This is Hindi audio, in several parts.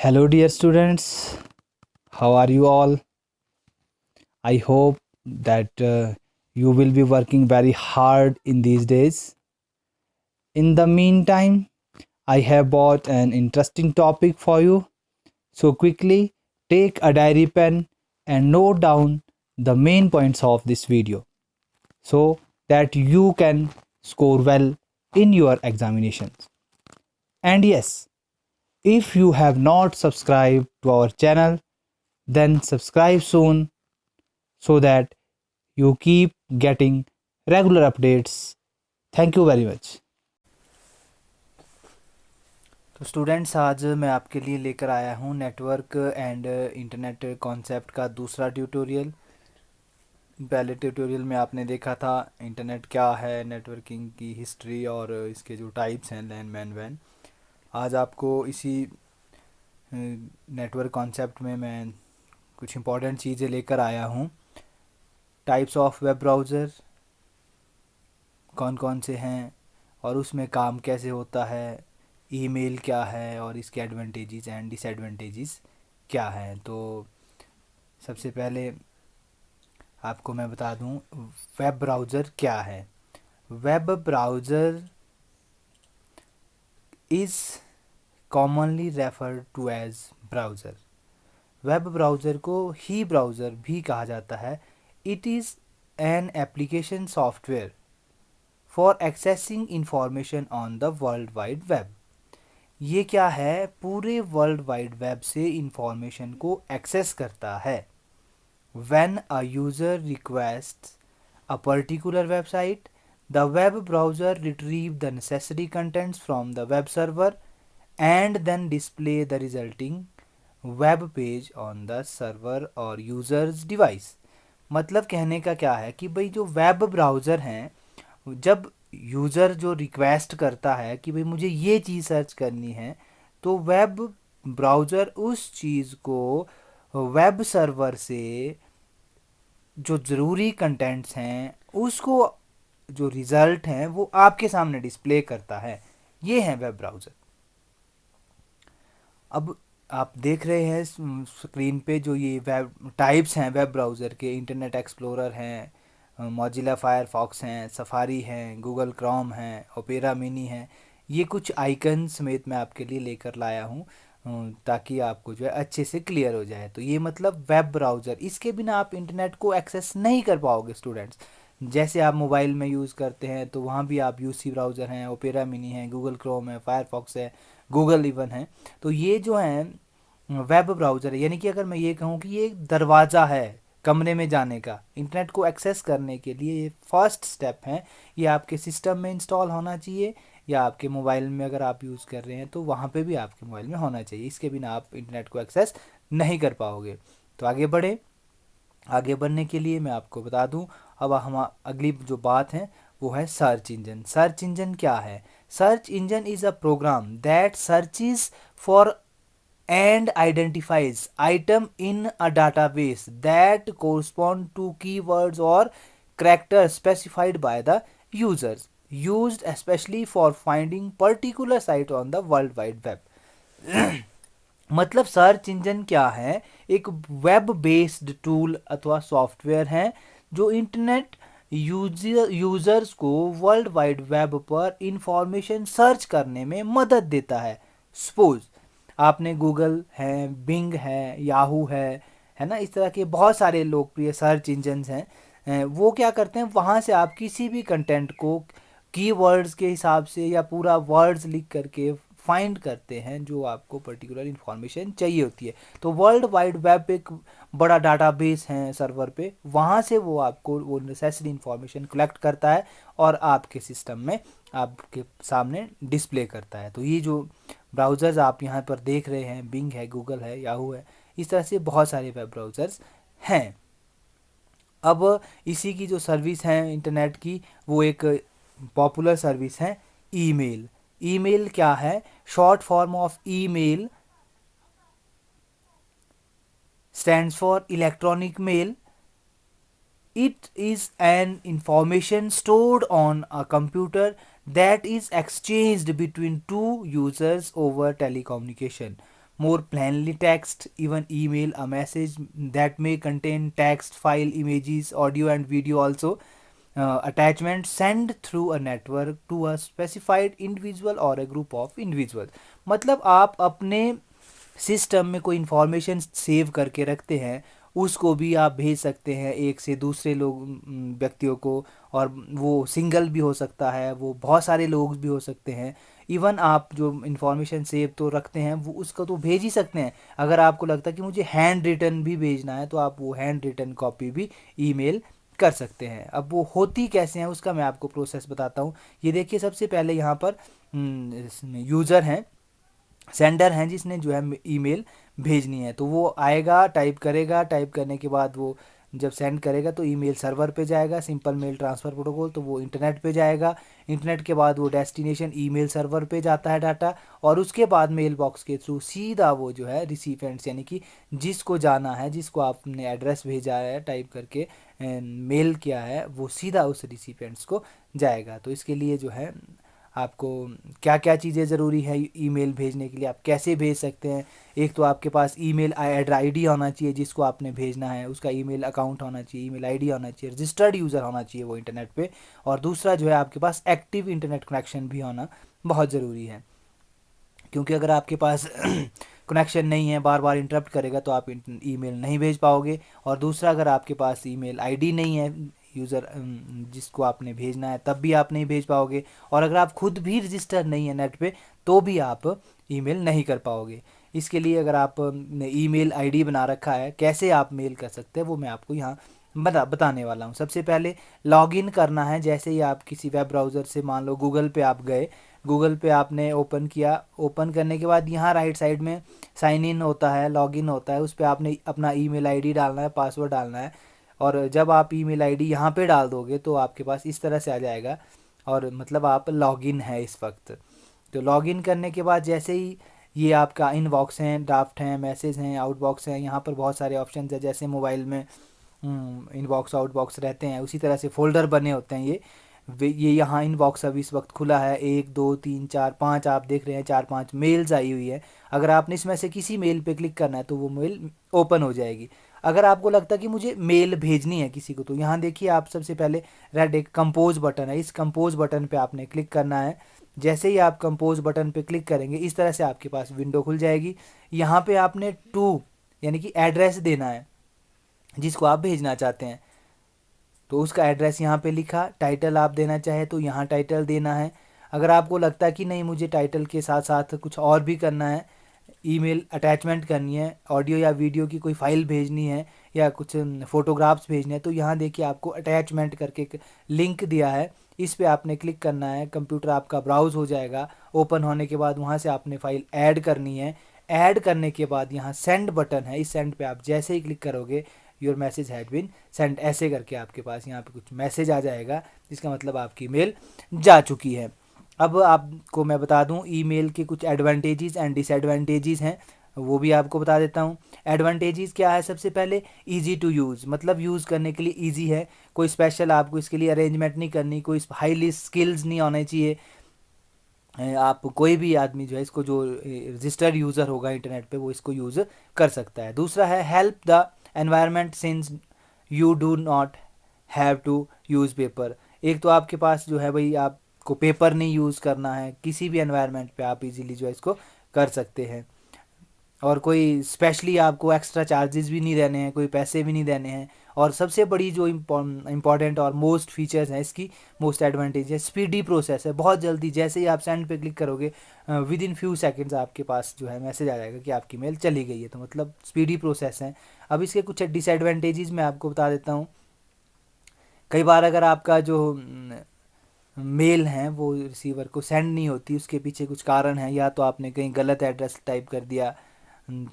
Hello, dear students. How are you all? I hope that you will be working very hard in these days. In the meantime, I have bought an interesting topic for you. So, quickly take a diary pen and note down the main points of this video so that you can score well in your examinations. And yes, if you have not subscribed to our channel, then subscribe soon so that you keep getting regular updates. Thank you very much. तो स्टूडेंट्स, आज मैं आपके लिए लेकर आया हूँ नेटवर्क एंड इंटरनेट कॉन्सेप्ट का दूसरा ट्यूटोरियल। पहले ट्यूटोरियल में आपने देखा था इंटरनेट क्या है, नेटवर्किंग की हिस्ट्री और इसके जो टाइप्स हैं लैन मैन वैन। आज आपको इसी नेटवर्क कॉन्सेप्ट में मैं कुछ इंपॉर्टेंट चीज़ें लेकर आया हूँ। टाइप्स ऑफ वेब ब्राउज़र कौन कौन से हैं और उसमें काम कैसे होता है, ईमेल क्या है और इसके एडवांटेजेस एंड डिसएडवांटेजेस क्या हैं। तो सबसे पहले आपको मैं बता दूं वेब ब्राउज़र क्या है। Web browser is commonly referred to as browser. Web browser को ही ब्राउज़र भी कहा जाता है। It is an application software for accessing information on the world wide web. ये क्या है, पूरे वर्ल्ड वाइड वेब से इंफॉर्मेशन को एक्सेस करता है। When a user requests a particular website, the web browser retrieve the necessary contents from the web server and then display the resulting web page on the server और यूज़र्स डिवाइस। मतलब कहने का क्या है कि भाई जो वेब ब्राउज़र हैं, जब यूज़र जो रिक्वेस्ट करता है कि भाई मुझे ये चीज़ सर्च करनी है, तो वेब ब्राउज़र उस चीज़ को वेब सर्वर से जो ज़रूरी कंटेंट्स हैं उसको जो रिज़ल्ट हैं वो आपके सामने डिस्प्ले करता है। ये है वेब ब्राउज़र। अब आप देख रहे हैं स्क्रीन पे जो ये वेब टाइप्स हैं वेब ब्राउज़र के। इंटरनेट एक्सप्लोरर हैं, मोजिला फायरफॉक्स हैं, सफारी हैं, गूगल क्रोम हैं, ओपेरा मिनी हैं। ये कुछ आइकन समेत मैं आपके लिए लेकर लाया हूँ ताकि आपको जो है अच्छे से क्लियर हो जाए। तो ये मतलब वेब ब्राउज़र, इसके बिना आप इंटरनेट को एक्सेस नहीं कर पाओगे स्टूडेंट्स। जैसे आप मोबाइल में यूज़ करते हैं तो वहाँ भी आप यूसी ब्राउज़र हैं, ओपेरा मिनी है, गूगल क्रोम है, फायरफॉक्स है, गूगल इवन है। तो ये जो है वेब ब्राउज़र है, यानी कि अगर मैं ये कहूँ कि ये एक दरवाज़ा है कमरे में जाने का, इंटरनेट को एक्सेस करने के लिए ये फर्स्ट स्टेप है। ये आपके सिस्टम में इंस्टॉल होना चाहिए या आपके मोबाइल में अगर आप यूज़ कर रहे हैं तो वहाँ पे भी आपके मोबाइल में होना चाहिए। इसके बिना आप इंटरनेट को एक्सेस नहीं कर पाओगे। तो आगे बढ़े। आगे बढ़ने के लिए मैं आपको बता दूं, अब हम अगली जो बात है वो है सर्च इंजन। सर्च इंजन क्या है? Search engine is a program that searches for and identifies item in a database that correspond to keywords or characters specified by the users, used especially for finding particular site on the world wide web। मतलब सर्च इंजन क्या है? एक वेब बेस्ड टूल अथवा सॉफ्टवेयर है जो इंटरनेट यूजर्स को वर्ल्ड वाइड वेब पर इंफॉर्मेशन सर्च करने में मदद देता है। सपोज आपने गूगल है, बिंग है, याहू है ना, इस तरह के बहुत सारे लोकप्रिय सर्च इंजन्स हैं। वो क्या करते हैं, वहाँ से आप किसी भी कंटेंट को कीवर्ड्स के हिसाब से या पूरा वर्ड्स लिख करके फाइंड करते हैं जो आपको पर्टिकुलर इन्फॉर्मेशन चाहिए होती है। तो वर्ल्ड वाइड वेब एक बड़ा डाटाबेस है सर्वर पे, वहाँ से वो आपको वो नेसेसरी इन्फॉर्मेशन कलेक्ट करता है और आपके सिस्टम में आपके सामने डिस्प्ले करता है। तो ये जो ब्राउज़र्स आप यहाँ पर देख रहे हैं, बिंग है, गूगल है, याहू है, इस तरह से बहुत सारे वेब ब्राउज़र्स हैं। अब इसी की जो सर्विस है इंटरनेट की, वो एक पॉपुलर सर्विस है ईमेल। ईमेल क्या है? Short form of email stands for electronic mail. It is an information stored on a computer that is exchanged between two users over telecommunication। more plainly text, even email a message that may contain text, file, images, audio and video also. Attachment send through a network to a specified individual or a group of individuals. मतलब आप अपने सिस्टम में कोई इंफॉर्मेशन सेव करके रखते हैं, उसको भी आप भेज सकते हैं एक से दूसरे लोग व्यक्तियों को। और वो सिंगल भी हो सकता है, वो बहुत सारे लोग भी हो सकते हैं। इवन आप जो इंफॉर्मेशन सेव तो रखते हैं वो उसको तो भेज ही सकते हैं। अगर आपको लगता है कि मुझे हैंड रिटन भी भेजना है तो आप वो हैंड रिटन कॉपी भी ईमेल कर सकते हैं। अब वो होती कैसे हैं उसका मैं आपको प्रोसेस बताता हूँ। ये देखिए, सबसे पहले यहाँ पर यूज़र हैं, सेंडर हैं जिसने जो है ईमेल भेजनी है, तो वो आएगा, टाइप करेगा, टाइप करने के बाद वो जब सेंड करेगा तो ईमेल सर्वर पे जाएगा, सिंपल मेल ट्रांसफ़र प्रोटोकॉल, तो वो इंटरनेट पे जाएगा। इंटरनेट के बाद वो डेस्टिनेशन ईमेल सर्वर पे जाता है डाटा, और उसके बाद मेल बॉक्स के थ्रू सीधा वो जो है रिसिपेंट्स, यानी कि जिसको जाना है, जिसको आपने एड्रेस भेजा है टाइप करके मेल किया है, वो सीधा उस रिसिपेंट्स को जाएगा। तो इसके लिए जो है आपको क्या क्या चीज़ें ज़रूरी है ईमेल भेजने के लिए, आप कैसे भेज सकते हैं। एक तो आपके पास ईमेल आईडी होना चाहिए जिसको आपने भेजना है, उसका ईमेल अकाउंट होना चाहिए, ईमेल आईडी होना चाहिए, रजिस्टर्ड यूज़र होना चाहिए वो इंटरनेट पे। और दूसरा जो है आपके पास एक्टिव इंटरनेट कनेक्शन भी होना बहुत ज़रूरी है, क्योंकि अगर आपके पास कनेक्शन नहीं है, बार बार इंटरप्ट करेगा तो आप ईमेल नहीं भेज पाओगे। और दूसरा, अगर आपके पास ईमेल आईडी नहीं है यूज़र जिसको आपने भेजना है, तब भी आप नहीं भेज पाओगे। और अगर आप खुद भी रजिस्टर नहीं है नेट पे तो भी आप ईमेल नहीं कर पाओगे। इसके लिए अगर आप ने ईमेल आईडी बना रखा है, कैसे आप मेल कर सकते हैं वो मैं आपको यहाँ बताने वाला हूँ। सबसे पहले लॉगिन करना है। जैसे ही आप किसी वेब ब्राउज़र से, मान लो गूगल पे आप गए, गूगल पे आपने ओपन किया, ओपन करने के बाद यहाँ राइट साइड में साइन इन होता है, लॉगिन होता है, उस पर आपने अपना ईमेल आईडी डालना है, पासवर्ड डालना है। और जब आप ईमेल आईडी यहाँ पे डाल दोगे तो आपके पास इस तरह से आ जाएगा, और मतलब आप लॉगिन है इस वक्त। तो लॉगिन करने के बाद जैसे ही ये आपका इनबॉक्स है, ड्राफ्ट हैं, मैसेज हैं, आउटबॉक्स हैं, यहाँ पर बहुत सारे ऑप्शन है। जैसे मोबाइल में इनबॉक्स आउटबॉक्स रहते हैं, उसी तरह से फ़ोल्डर बने होते हैं ये यहाँ इनबॉक्स अभी इस वक्त खुला है, 1 2 3 4 5 आप देख रहे हैं, 4 5 मेल्स आई हुई है। अगर आपने इसमें से किसी मेल पे क्लिक करना है तो वो मेल ओपन हो जाएगी। अगर आपको लगता है कि मुझे मेल भेजनी है किसी को, तो यहाँ देखिए आप सबसे पहले रेड एक कंपोज बटन है, इस कंपोज बटन पे आपने क्लिक करना है। जैसे ही आप कंपोज बटन पे क्लिक करेंगे इस तरह से आपके पास विंडो खुल जाएगी। यहाँ पे आपने टू यानी कि एड्रेस देना है जिसको आप भेजना चाहते हैं, तो उसका एड्रेस यहाँ पे लिखा। टाइटल आप देना चाहे तो यहाँ टाइटल देना है। अगर आपको लगता है कि नहीं मुझे टाइटल के साथ साथ कुछ और भी करना है, ईमेल अटैचमेंट करनी है, ऑडियो या वीडियो की कोई फाइल भेजनी है, या कुछ फ़ोटोग्राफ्स भेजने हैं, तो यहाँ देखिए आपको अटैचमेंट करके एक लिंक दिया है, इस पे आपने क्लिक करना है। कंप्यूटर आपका ब्राउज़ हो जाएगा। ओपन होने के बाद वहाँ से आपने फ़ाइल ऐड करनी है। ऐड करने के बाद यहाँ सेंड बटन है, इस सेंड पे आप जैसे ही क्लिक करोगे your message had been send, ऐसे करके आपके पास यहाँ पे कुछ मैसेज आ जाएगा, जिसका मतलब आपकी मेल जा चुकी है। अब आपको मैं बता दूं ईमेल के कुछ एडवांटेजेस एंड डिसएडवांटेजेस हैं, वो भी आपको बता देता हूँ। एडवांटेजेस क्या है, सबसे पहले इजी टू यूज़, मतलब यूज़ करने के लिए इजी है। कोई स्पेशल आपको इसके लिए अरेंजमेंट नहीं करनी, कोई हाईली स्किल्स नहीं होने चाहिए। आप कोई भी आदमी जो है इसको, जो रजिस्टर्ड यूज़र होगा इंटरनेट पे, वो इसको यूज़ कर सकता है। दूसरा है help the environment since you do not have to use paper. एक तो आपके पास जो है भाई, आपको पेपर नहीं यूज़ करना है, किसी भी एनवायरनमेंट पे आप इजीली जो है इसको कर सकते हैं। और कोई स्पेशली आपको एक्स्ट्रा चार्जेस भी नहीं देने हैं, कोई पैसे भी नहीं देने हैं। और सबसे बड़ी जो इम्पॉर्टेंट और मोस्ट फीचर्स हैं इसकी, मोस्ट एडवांटेज है, स्पीडी प्रोसेस है, बहुत जल्दी। जैसे ही आप सेंड पे क्लिक करोगे विद इन फ्यू सेकंड्स आपके पास जो है मैसेज आ जाएगा कि आपकी मेल चली गई है, तो मतलब स्पीडी प्रोसेस है। अब इसके कुछ डिसएडवांटेजेस मैं आपको बता देता हूँ। कई बार अगर आपका जो मेल है वो रिसीवर को सेंड नहीं होती, उसके पीछे कुछ कारण है, या तो आपने कहीं गलत एड्रेस टाइप कर दिया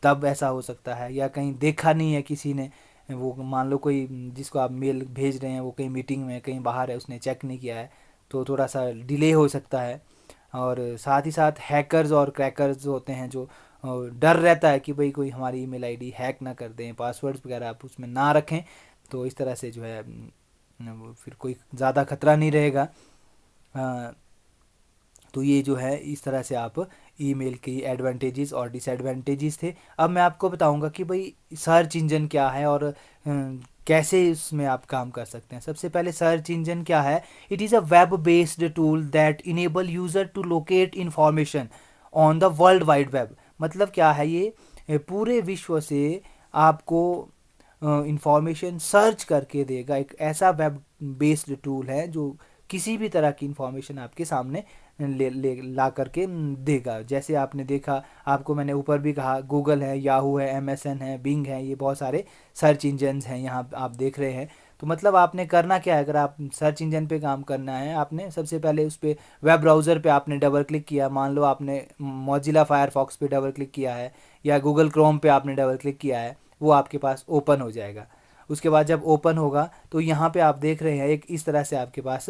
तब ऐसा हो सकता है, या कहीं देखा नहीं है किसी ने, वो मान लो कोई जिसको आप मेल भेज रहे हैं वो कहीं मीटिंग में कहीं बाहर है, उसने चेक नहीं किया है, तो थोड़ा सा डिले हो सकता है। और साथ ही साथ हैकर्स और क्रैकर्स होते हैं, जो डर रहता है कि भाई कोई हमारी ईमेल आईडी हैक ना कर दें, पासवर्ड्स वगैरह आप उसमें ना रखें, तो इस तरह से जो है वो फिर कोई ज़्यादा खतरा नहीं रहेगा। तो ये जो है इस तरह से आप ईमेल की एडवांटेजेस और डिसएडवांटेजेस थे। अब मैं आपको बताऊंगा कि भाई सर्च इंजन क्या है और कैसे इसमें आप काम कर सकते हैं। सबसे पहले सर्च इंजन क्या है? It is a web based tool that enable user to locate information on the world wide web. मतलब क्या है ये पूरे विश्व से आपको इंफॉर्मेशन सर्च करके देगा। एक ऐसा वेब बेस्ड टूल है जो किसी भी तरह की इंफॉर्मेशन आपके सामने ले ला करके देगा। जैसे आपने देखा, आपको मैंने ऊपर भी कहा, गूगल है, याहू है, MSN है, बिंग है, ये बहुत सारे सर्च इंजन्स हैं यहाँ आप देख रहे हैं। तो मतलब आपने करना क्या है? अगर आप सर्च इंजन पे काम करना है, आपने सबसे पहले उस पर वेब ब्राउज़र पे आपने डबल क्लिक किया। मान लो आपने मोजिला फायरफॉक्स पे डबल क्लिक किया है या गूगल क्रोम पे आपने डबल क्लिक किया है, वो आपके पास ओपन हो जाएगा। उसके बाद जब ओपन होगा तो यहाँ पे आप देख रहे हैं एक इस तरह से आपके पास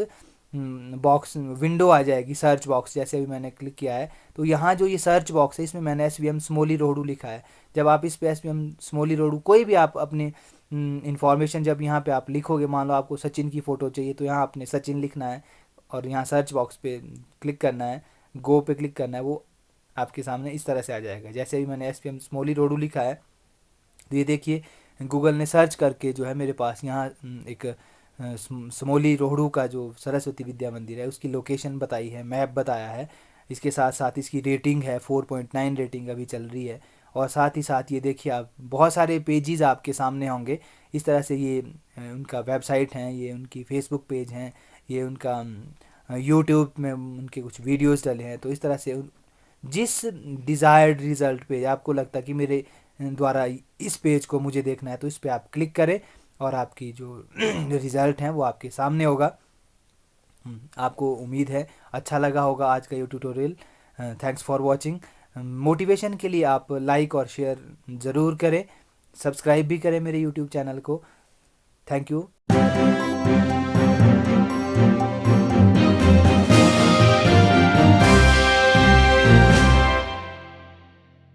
बॉक्स विंडो आ जाएगी, सर्च बॉक्स। जैसे अभी मैंने क्लिक किया है तो यहाँ जो ये सर्च बॉक्स है इसमें मैंने SVM स्मोली रोडू लिखा है। जब आप इस पे SVM स्मोली रोडू कोई भी आप अपनी इंफॉर्मेशन जब यहाँ पे आप लिखोगे, मान लो आपको सचिन की फ़ोटो चाहिए तो यहाँ आपने सचिन लिखना है और यहाँ सर्च बॉक्स पे क्लिक करना है, गो पे क्लिक करना है, वो आपके सामने इस तरह से आ जाएगा। जैसे अभी मैंने SVM स्मोली रोडू लिखा है तो ये देखिए गूगल ने सर्च करके जो है मेरे पास यहाँ एक समोली रोहड़ू का जो सरस्वती विद्या मंदिर है उसकी लोकेशन बताई है, मैप बताया है। इसके साथ साथ इसकी रेटिंग है 4.9 रेटिंग अभी चल रही है। और साथ ही साथ ये देखिए आप बहुत सारे पेजेस आपके सामने होंगे इस तरह से। ये उनका वेबसाइट हैं, ये उनकी फेसबुक पेज हैं, ये उनका यूट्यूब में उनके कुछ वीडियोस डले हैं। तो इस तरह से जिस डिज़ायर्ड रिज़ल्ट पे आपको लगता है कि मेरे द्वारा इस पेज को मुझे देखना है तो इस पे आप क्लिक करें और आपकी जो रिज़ल्ट हैं वो आपके सामने होगा। आपको उम्मीद है अच्छा लगा होगा आज का ये tutorial. Thanks for watching. Motivation के लिए आप लाइक और शेयर ज़रूर करें, सब्सक्राइब भी करें मेरे यूट्यूब चैनल को। Thank you.